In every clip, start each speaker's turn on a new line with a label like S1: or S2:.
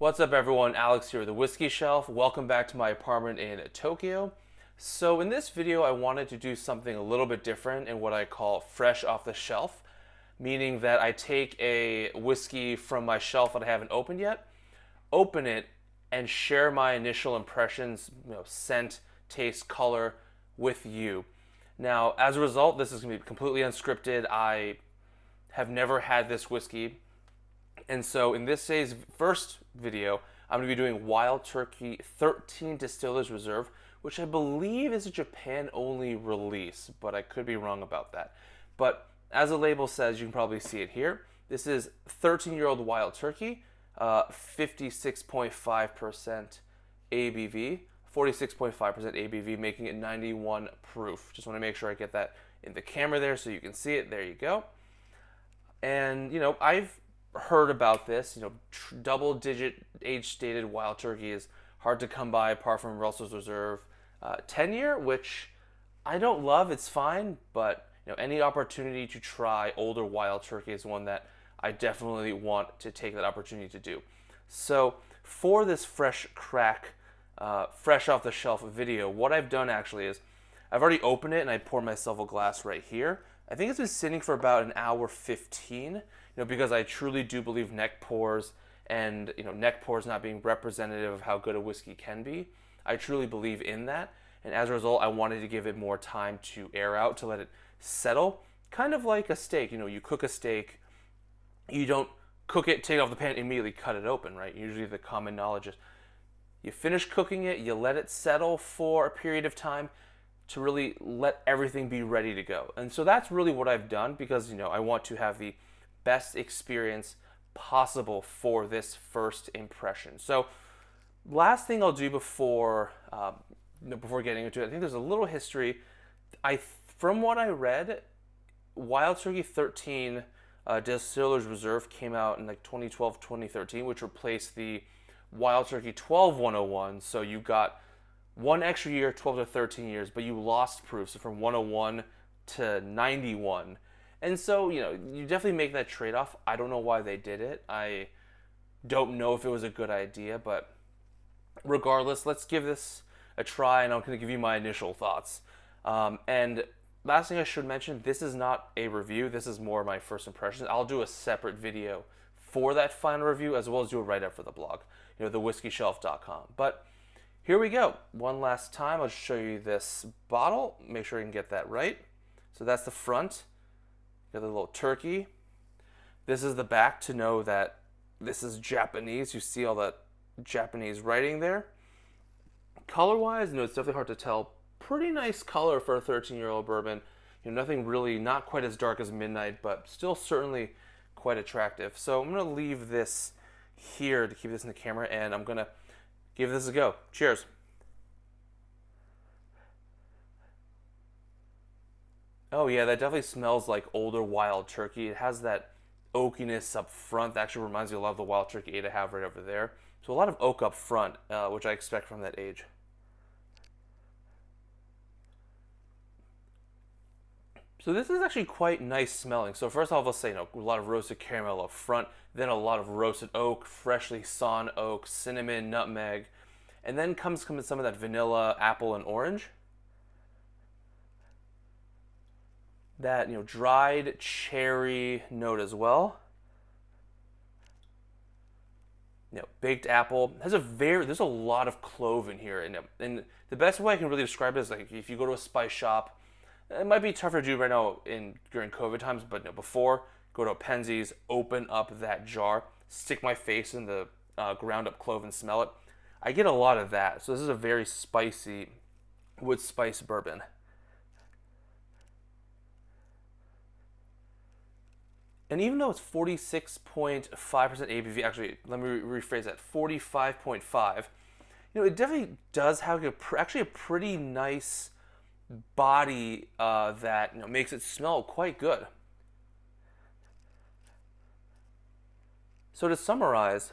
S1: What's up, everyone? Alex here with the Whiskey Shelf. Welcome back to my apartment in Tokyo. So in this video, I wanted to do something a little bit different in what I call fresh off the shelf, meaning that I take a whiskey from my shelf that I haven't opened yet, open it, and share my initial impressions, scent, taste, color with you. Now, as a result, this is going to be completely unscripted. I have never had this whiskey. And so in this day's first video, I'm going to be doing Wild Turkey 13 Distillers Reserve, which I believe is a Japan-only release, but I could be wrong about that. But as the label says, you can probably see it here. This is 13-year-old Wild Turkey, 56.5% ABV, 46.5% ABV, making it 91 proof. Just want to make sure I get that in the camera there so you can see it. There you go. And, I've heard about this. Double-digit age-stated Wild Turkey is hard to come by apart from Russell's Reserve 10-year, which I don't love. It's fine, but any opportunity to try older Wild Turkey is one that I definitely want to take that opportunity to do. So for this fresh off the shelf video, what I've done actually is I've already opened it and I poured myself a glass right here. I think it's been sitting for about an hour 15, because I truly do believe neck pours and, neck pours not being representative of how good a whiskey can be. I truly believe in that. And as a result, I wanted to give it more time to air out, to let it settle. Kind of like a steak. You cook a steak, you don't cook it, take it off the pan, immediately cut it open, right? Usually the common knowledge is you finish cooking it, you let it settle for a period of time to really let everything be ready to go. And so that's really what I've done because, I want to have the best experience possible for this first impression. So last thing I'll do before getting into it, I think there's a little history. From what I read, Wild Turkey 13 Distillers Reserve came out in like 2012, 2013, which replaced the Wild Turkey 12 101. So you got one extra year, 12 to 13 years, but you lost proof. So from 101 to 91. And so, you definitely make that trade-off. I don't know why they did it. I don't know if it was a good idea, but regardless, let's give this a try, and I'm going to give you my initial thoughts. And last thing I should mention, this is not a review. This is more my first impressions. I'll do a separate video for that final review, as well as do a write-up for the blog, thewhiskeyshelf.com. But here we go. One last time, I'll show you this bottle. Make sure you can get that right. So that's the front. Got the little turkey. This is the back to know that this is Japanese. You see all that Japanese writing there. Color-wise, it's definitely hard to tell. Pretty nice color for a 13-year-old bourbon. Nothing really, not quite as dark as midnight, but still certainly quite attractive. So I'm going to leave this here to keep this in the camera, and I'm going to give this a go. Cheers. Oh yeah, that definitely smells like older Wild Turkey. It has that oakiness up front. That actually reminds me a lot of the Wild Turkey 8 I have right over there. So a lot of oak up front, which I expect from that age. So this is actually quite nice smelling. So first off, I'll say, a lot of roasted caramel up front, then a lot of roasted oak, freshly sawn oak, cinnamon, nutmeg, and then comes some of that vanilla, apple, and orange. That, dried cherry note as well. Baked apple. There's a lot of clove in here. And the best way I can really describe it is like if you go to a spice shop, it might be tougher to do right now during COVID times, but before, go to a Penzies, open up that jar, stick my face in the ground up clove and smell it. I get a lot of that. So this is a very spicy wood spice bourbon. And even though it's 46.5% ABV, actually, let me rephrase that, 45.5, it definitely does have actually a pretty nice body that makes it smell quite good. So to summarize,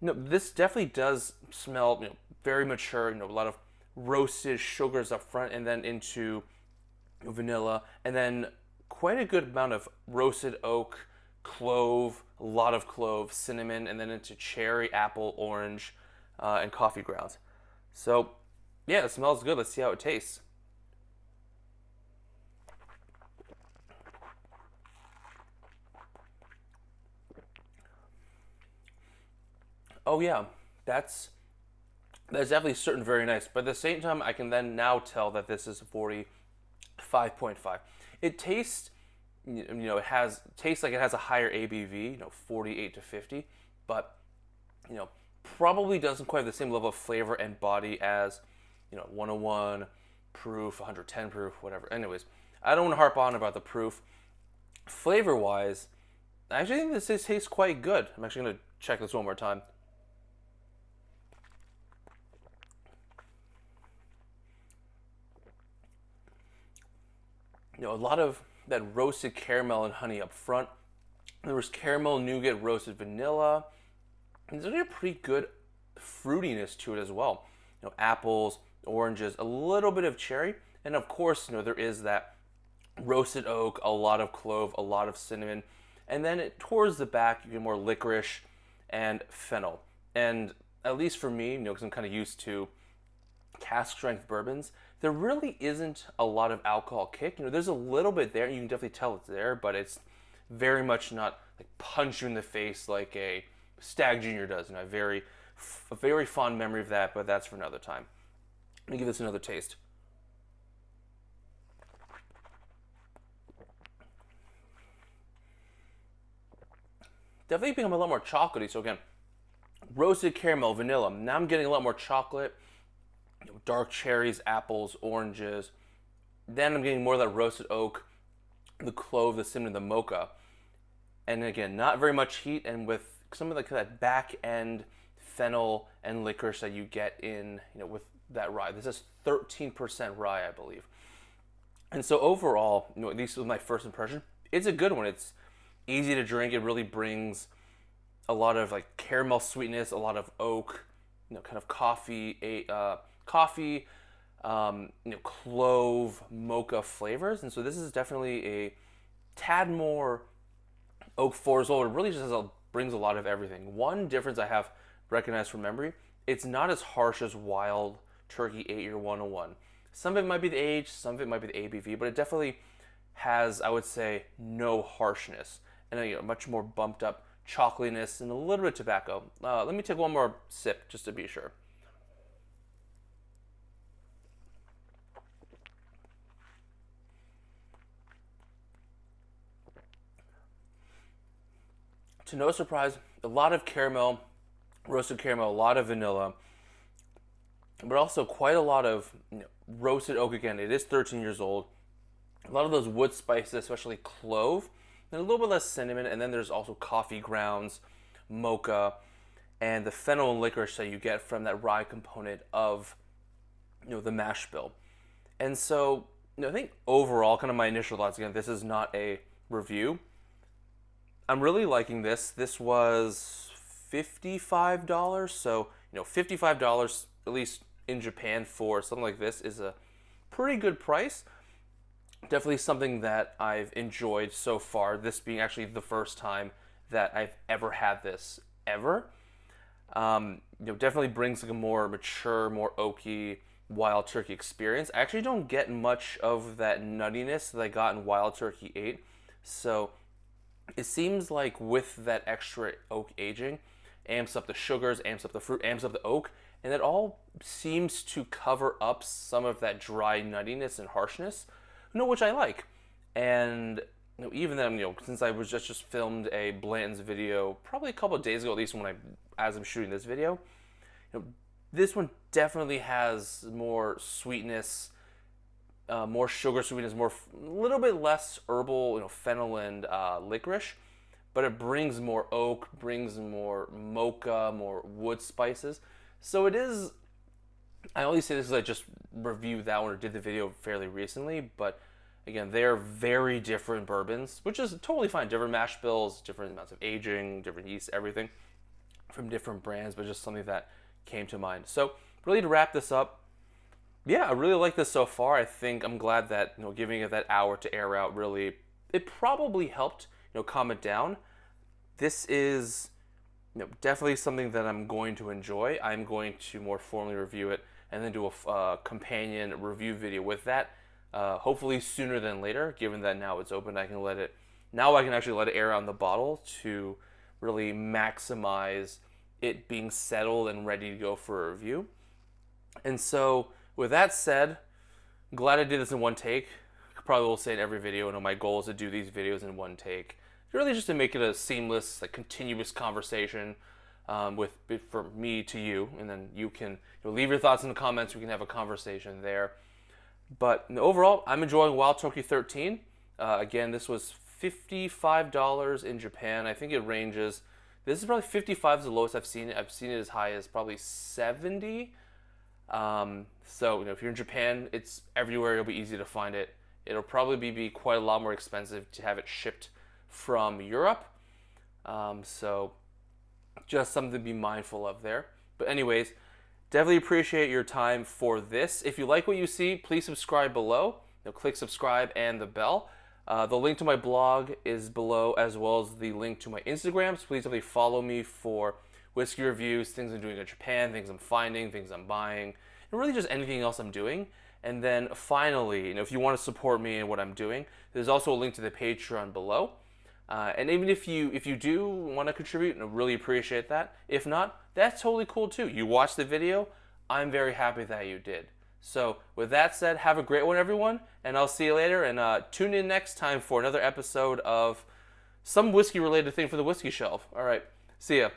S1: this definitely does smell very mature, a lot of roasted sugars up front and then into vanilla, and then quite a good amount of roasted oak, clove, a lot of clove, cinnamon, and then into cherry, apple, orange, and coffee grounds. So, yeah, it smells good. Let's see how it tastes. Oh yeah, that's that's definitely certain very nice. But at the same time, I can then now tell that this is 45.5. It tastes, it has tastes like it has a higher ABV, 48 to 50, but you know, probably doesn't quite have the same level of flavor and body as, 101 proof, 110 proof, whatever. Anyways, I don't want to harp on about the proof. Flavor wise, I actually think this tastes quite good. I'm actually going to check this one more time. A lot of that roasted caramel and honey up front. There was caramel, nougat, roasted vanilla. And there's a pretty good fruitiness to it as well. Apples, oranges, a little bit of cherry, and of course, there is that roasted oak, a lot of clove, a lot of cinnamon, and then towards the back you get more licorice and fennel. And at least for me, because I'm kind of used to cask strength bourbons, there really isn't a lot of alcohol kick. There's a little bit there, you can definitely tell it's there, but it's very much not like punch you in the face like a Stag Junior does. A very fond memory of that, but that's for another time. Let me give this another taste. Definitely become a lot more chocolatey. So again, roasted caramel, vanilla. Now I'm getting a lot more chocolate, dark cherries, apples, oranges. Then I'm getting more of that roasted oak, the clove, the cinnamon, the mocha. And again, not very much heat, and with some of that back end fennel and licorice that you get in, with that rye. This is 13% rye, I believe. And so overall, at least with my first impression, it's a good one. It's easy to drink. It really brings a lot of like caramel sweetness, a lot of oak, kind of coffee, clove, mocha flavors. And so this is definitely a tad more oak forest old. It really just brings a lot of everything. One difference I have recognized from memory, it's not as harsh as Wild Turkey 8-Year 101. Some of it might be the age, some of it might be the ABV, but it definitely has, I would say, no harshness and a much more bumped up chocolatiness and a little bit of tobacco. Let me take one more sip just to be sure. To no surprise, a lot of caramel, roasted caramel, a lot of vanilla, but also quite a lot of roasted oak. Again, it is 13 years old. A lot of those wood spices, especially clove, and a little bit less cinnamon. And then there's also coffee grounds, mocha, and the fennel and licorice that you get from that rye component of the mash bill. And so I think overall, kind of my initial thoughts. Again, this is not a review. I'm really liking this. This was $55. So, $55, at least in Japan, for something like this is a pretty good price. Definitely something that I've enjoyed so far. This being actually the first time that I've ever had this, ever. Definitely brings like a more mature, more oaky Wild Turkey experience. I actually don't get much of that nuttiness that I got in Wild Turkey 8. So it seems like with that extra oak aging, amps up the sugars, amps up the fruit, amps up the oak, and it all seems to cover up some of that dry nuttiness and harshness, which I like. And even then, since I was just filmed a Blanton's video probably a couple of days ago, at least as I'm shooting this video, this one definitely has more sweetness, more sugar sweetness, a little bit less herbal, fennel and licorice, but it brings more oak, brings more mocha, more wood spices. So it is. I only say this because I just reviewed that one or did the video fairly recently, but again, they're very different bourbons, which is totally fine. Different mash bills, different amounts of aging, different yeast, everything from different brands, but just something that came to mind. So really, to wrap this up, yeah, I really like this so far. I think I'm glad that giving it that hour to air out really, it probably helped calm it down. this is definitely something that I'm going to enjoy. I'm going to more formally review it and then do a companion review video with that. Hopefully sooner than later, given that now it's open, I can actually let it air on the bottle to really maximize it being settled and ready to go for a review. And so, with that said, glad I did this in one take. Probably will say in every video, my goal is to do these videos in one take. Really just to make it a seamless, continuous conversation for me to you, and then you can leave your thoughts in the comments. We can have a conversation there. But overall, I'm enjoying Wild Turkey 13. Again, this was $55 in Japan. I think it ranges. This is probably 55 is the lowest I've seen it. I've seen it as high as probably 70. So if you're in Japan, it's everywhere. It'll be easy to find it. It'll probably be quite a lot more expensive to have it shipped from Europe. So just something to be mindful of there. But anyways, definitely appreciate your time for this. If you like what you see, please subscribe below. Click subscribe and the bell. The link to my blog is below, as well as the link to my Instagram. So please definitely follow me for whiskey reviews, things I'm doing in Japan, things I'm finding, things I'm buying, and really just anything else I'm doing. And then finally, if you want to support me in what I'm doing, there's also a link to the Patreon below. And even if you do want to contribute, I really appreciate that. If not, that's totally cool too. You watched the video, I'm very happy that you did. So with that said, have a great one, everyone, and I'll see you later. And tune in next time for another episode of some whiskey-related thing for the whiskey shelf. All right, see ya.